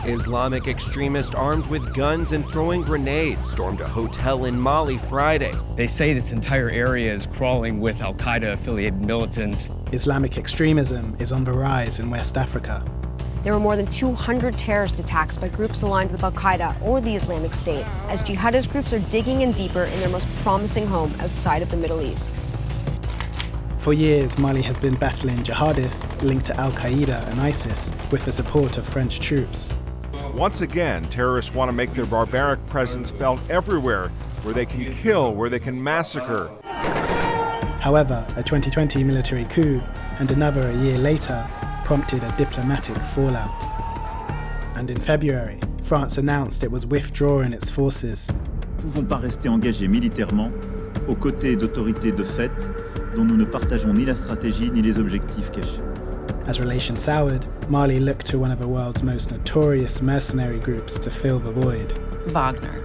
Islamic extremists armed with guns and throwing grenades stormed a hotel in Mali Friday. They say this entire area is crawling with al-Qaeda-affiliated militants. Islamic extremism is on the rise in West Africa. There were more than 200 terrorist attacks by groups aligned with al-Qaeda or the Islamic State, as jihadist groups are digging in deeper in their most promising home outside of the Middle East. For years, Mali has been battling jihadists linked to al-Qaeda and ISIS with the support of French troops. Once again, terrorists want to make their barbaric presence felt everywhere, where they can kill, where they can massacre. However, a 2020 military coup and another a year later prompted a diplomatic fallout. And in February, France announced it was withdrawing its forces. Nous ne pouvons pas rester engagés militairement aux côtés d'autorités de fait dont nous ne partageons ni la stratégie ni les objectifs cachés. As relations soured, Mali looked to one of the world's most notorious mercenary groups to fill the void. Wagner.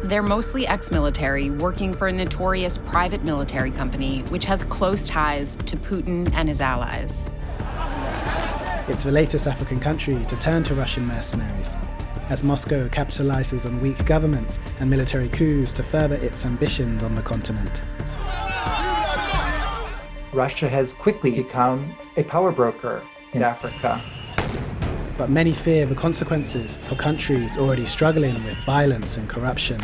They're mostly ex-military, working for a notorious private military company which has close ties to Putin and his allies. It's the latest African country to turn to Russian mercenaries, as Moscow capitalizes on weak governments and military coups to further its ambitions on the continent. Russia has quickly become a power broker in Africa. But many fear the consequences for countries already struggling with violence and corruption.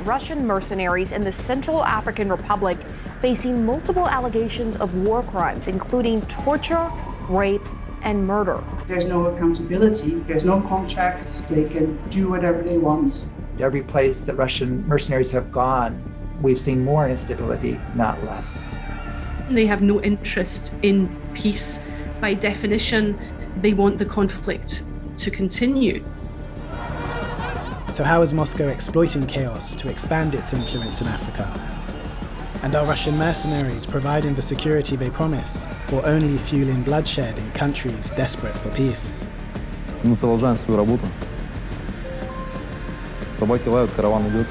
Russian mercenaries in the Central African Republic facing multiple allegations of war crimes, including torture, rape, and murder. There's no accountability, there's no contracts, they can do whatever they want. Every place that Russian mercenaries have gone, we've seen more instability, not less. They have no interest in peace. By definition, they want the conflict to continue. So how is Moscow exploiting chaos to expand its influence in Africa? And are Russian mercenaries providing the security they promise, or only fueling bloodshed in countries desperate for peace? Мы продолжаем свою работу. Собаки лают, караван идет.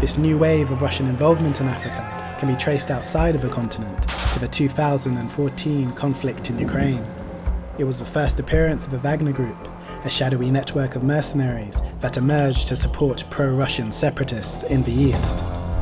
This new wave of Russian involvement in Africa can be traced outside of the continent to the 2014 conflict in Ukraine. It was the first appearance of the Wagner Group, a shadowy network of mercenaries that emerged to support pro-Russian separatists in the east.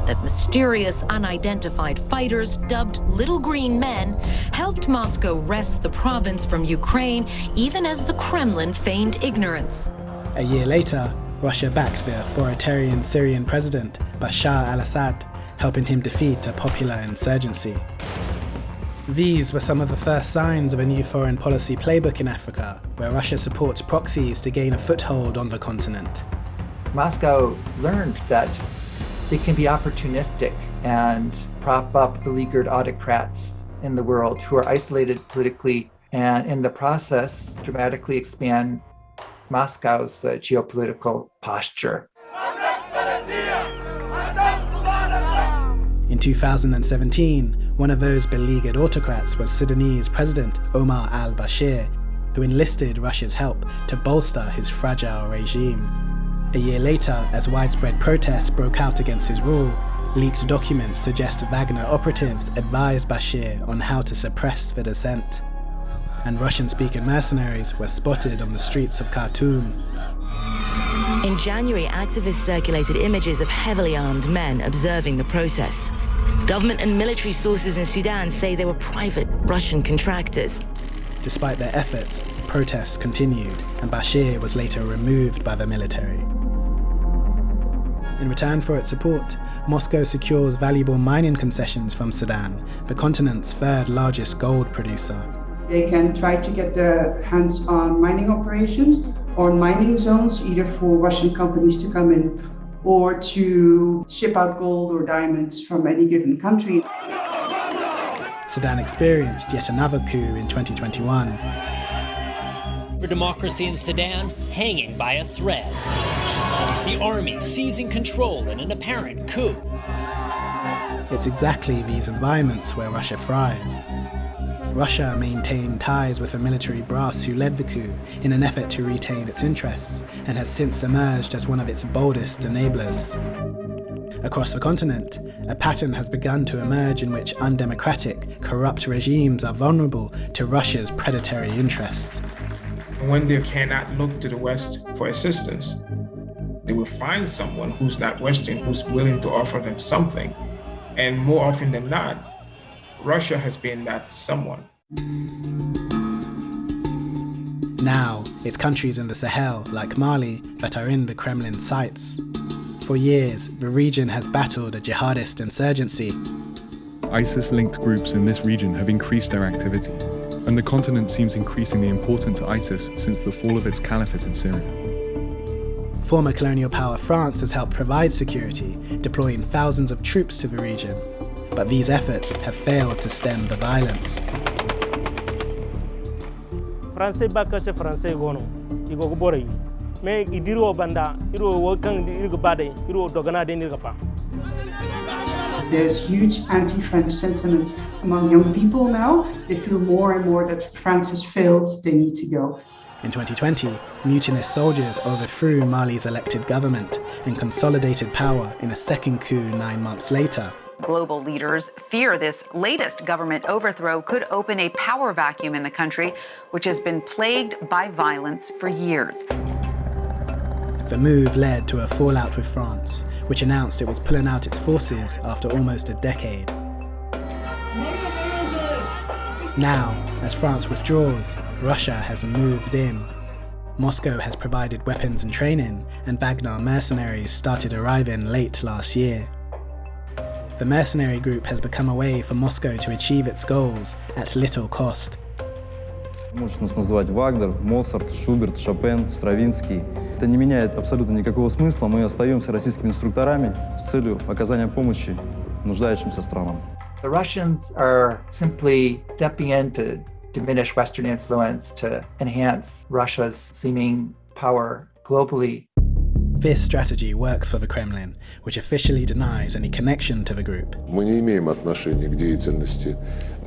That mysterious, unidentified fighters, dubbed Little Green Men, helped Moscow wrest the province from Ukraine, even as the Kremlin feigned ignorance. A year later, Russia backed the authoritarian Syrian president Bashar al-Assad, helping him defeat a popular insurgency. These were some of the first signs of a new foreign policy playbook in Africa, where Russia supports proxies to gain a foothold on the continent. Moscow learned that it can be opportunistic and prop up beleaguered autocrats in the world who are isolated politically, and in the process dramatically expand Moscow's geopolitical posture. In 2017, one of those beleaguered autocrats was Sudanese President Omar al-Bashir, who enlisted Russia's help to bolster his fragile regime. A year later, as widespread protests broke out against his rule, leaked documents suggest Wagner operatives advised Bashir on how to suppress the dissent. And Russian-speaking mercenaries were spotted on the streets of Khartoum. In January, activists circulated images of heavily armed men observing the process. Government and military sources in Sudan say they were private Russian contractors. Despite their efforts, protests continued, and Bashir was later removed by the military. In return for its support, Moscow secures valuable mining concessions from Sudan, the continent's third largest gold producer. They can try to get their hands on mining operations or mining zones, either for Russian companies to come in or to ship out gold or diamonds from any given country. Sudan experienced yet another coup in 2021. For democracy in Sudan, hanging by a thread. The army seizing control in an apparent coup. It's exactly these environments where Russia thrives. Russia maintained ties with the military brass who led the coup in an effort to retain its interests, and has since emerged as one of its boldest enablers. Across the continent, a pattern has begun to emerge in which undemocratic, corrupt regimes are vulnerable to Russia's predatory interests. When they cannot look to the West for assistance, they will find someone who's not Western, who's willing to offer them something. And more often than not, Russia has been that someone. Now, it's countries in the Sahel, like Mali, that are in the Kremlin sights. For years, the region has battled a jihadist insurgency. ISIS-linked groups in this region have increased their activity, and the continent seems increasingly important to ISIS since the fall of its caliphate in Syria. Former colonial power France has helped provide security, deploying thousands of troops to the region. But these efforts have failed to stem the violence. Français bakase français gono igo bore me idiro banda iro wakang iro bade iro dogana de nirgapa. There's huge anti-French sentiment among young people now. They feel more and more that France has failed, they need to go. In 2020, mutinous soldiers overthrew Mali's elected government and consolidated power in a second coup 9 months later. Global leaders fear this latest government overthrow could open a power vacuum in the country, which has been plagued by violence for years. The move led to a fallout with France, which announced it was pulling out its forces after almost a decade. Now, as France withdraws, Russia has moved in. Moscow has provided weapons and training, and Wagner mercenaries started arriving late last year. The mercenary group has become a way for Moscow to achieve its goals at little cost. Можешь нас называть Вагнер, Моцарт, Шуберт, Шопен, Стравинский. Это не меняет абсолютно никакого смысла. Мы остаемся российскими инструкторами с целью оказания помощи нуждающимся странам. The Russians are simply stepping in to diminish Western influence, to enhance Russia's seeming power globally. This strategy works for the Kremlin, which officially denies any connection to the group. Мы не имеем отношения к деятельности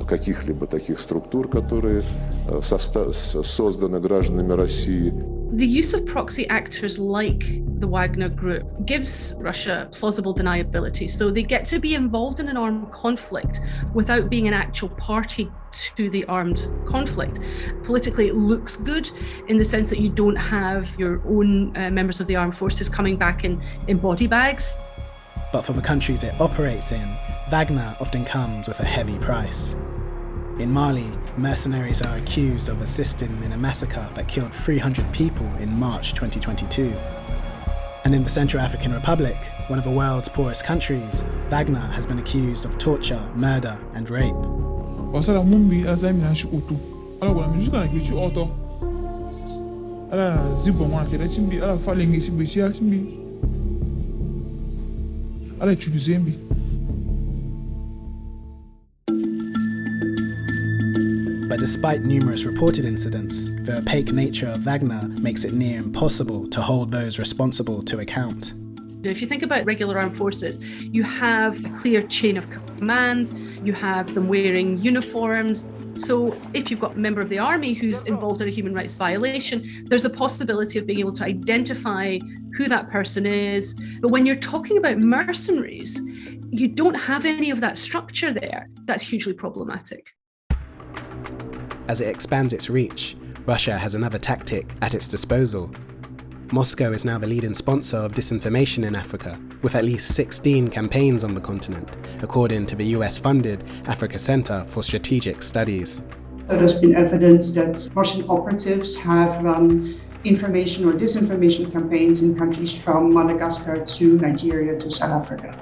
каких-либо таких структур, которые созданы гражданами России. The use of proxy actors like the Wagner Group gives Russia plausible deniability, so they get to be involved in an armed conflict without being an actual party to the armed conflict. Politically, it looks good in the sense that you don't have your own members of the armed forces coming back in body bags. But for the countries it operates in, Wagner often comes with a heavy price. In Mali, mercenaries are accused of assisting in a massacre that killed 300 people in March 2022. And in the Central African Republic, one of the world's poorest countries, Wagner has been accused of torture, murder, and rape. But despite numerous reported incidents, the opaque nature of Wagner makes it near impossible to hold those responsible to account. If you think about regular armed forces, you have a clear chain of command, you have them wearing uniforms. So if you've got a member of the army who's involved in a human rights violation, there's a possibility of being able to identify who that person is. But when you're talking about mercenaries, you don't have any of that structure there. That's hugely problematic. As it expands its reach, Russia has another tactic at its disposal. Moscow is now the leading sponsor of disinformation in Africa, with at least 16 campaigns on the continent, according to the US-funded Africa Center for Strategic Studies. There has been evidence that Russian operatives have run information or disinformation campaigns in countries from Madagascar to Nigeria to South Africa.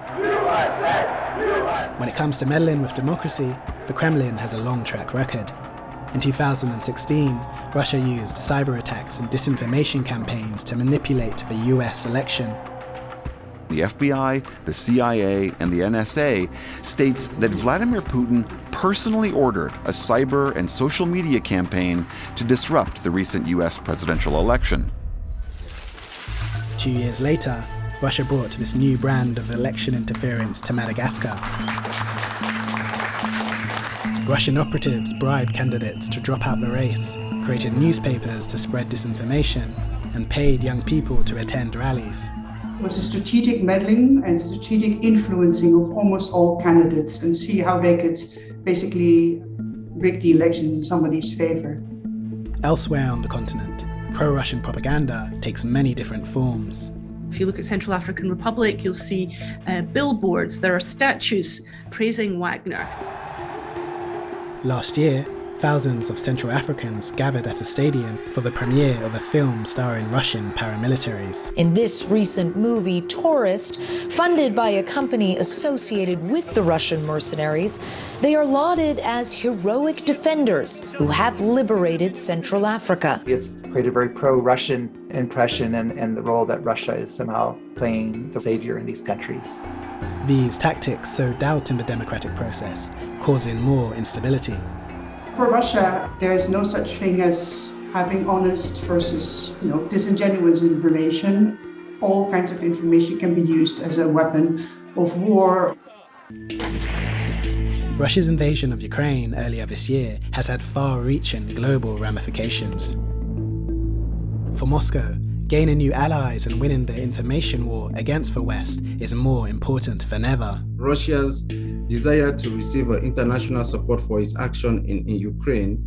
When it comes to meddling with democracy, the Kremlin has a long track record. In 2016, Russia used cyber attacks and disinformation campaigns to manipulate the US election. The FBI, the CIA, and the NSA states that Vladimir Putin personally ordered a cyber and social media campaign to disrupt the recent US presidential election. 2 years later, Russia brought this new brand of election interference to Madagascar. Russian operatives bribed candidates to drop out the race, created newspapers to spread disinformation, and paid young people to attend rallies. was a strategic meddling and strategic influencing of almost all candidates and see how they could basically rig the election in somebody's favor. Elsewhere on the continent, pro-Russian propaganda takes many different forms. If you look at Central African Republic, you'll see billboards, there are statues praising Wagner. Last year, thousands of Central Africans gathered at a stadium for the premiere of a film starring Russian paramilitaries. In this recent movie, Tourist, funded by a company associated with the Russian mercenaries, they are lauded as heroic defenders who have liberated Central Africa. It's created a very pro-Russian impression and the role that Russia is somehow playing the savior in these countries. These tactics sow doubt in the democratic process, causing more instability. For Russia, there is no such thing as having honest versus, disingenuous information. All kinds of information can be used as a weapon of war. Russia's invasion of Ukraine earlier this year has had far-reaching global ramifications. For Moscow, gaining new allies and winning the information war against the West is more important than ever. Russia's desire to receive international support for its action in Ukraine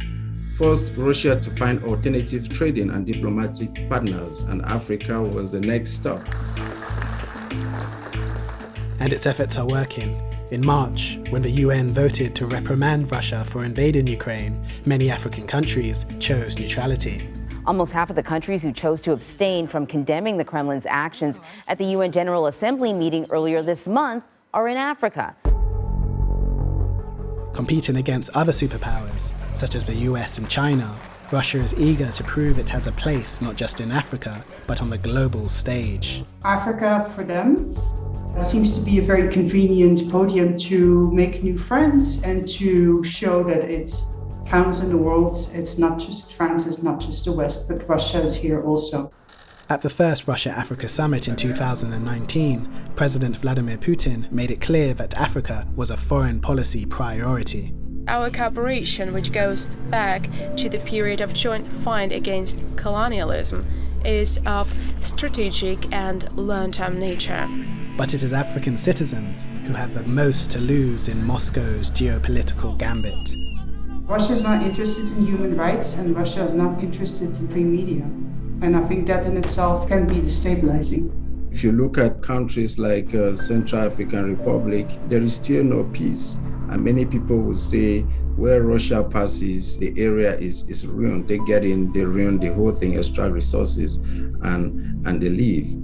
forced Russia to find alternative trading and diplomatic partners, and Africa was the next stop. And its efforts are working. In March, when the UN voted to reprimand Russia for invading Ukraine, many African countries chose neutrality. Almost half of the countries who chose to abstain from condemning the Kremlin's actions at the UN General Assembly meeting earlier this month are in Africa. Competing against other superpowers, such as the US and China, Russia is eager to prove it has a place not just in Africa, but on the global stage. Africa, for them, seems to be a very convenient podium to make new friends and to show that it counts in the world. It's not just France, it's not just the West, but Russia is here also. At the first Russia-Africa summit in 2019, President Vladimir Putin made it clear that Africa was a foreign policy priority. Our cooperation, which goes back to the period of joint fight against colonialism, is of strategic and long-term nature. But it is African citizens who have the most to lose in Moscow's geopolitical gambit. Russia is not interested in human rights, and Russia is not interested in free media. And I think that in itself can be destabilizing. If you look at countries like Central African Republic, there is still no peace. And many people would say where Russia passes, the area is ruined. They get in, they ruin the whole thing, extract resources, and they leave.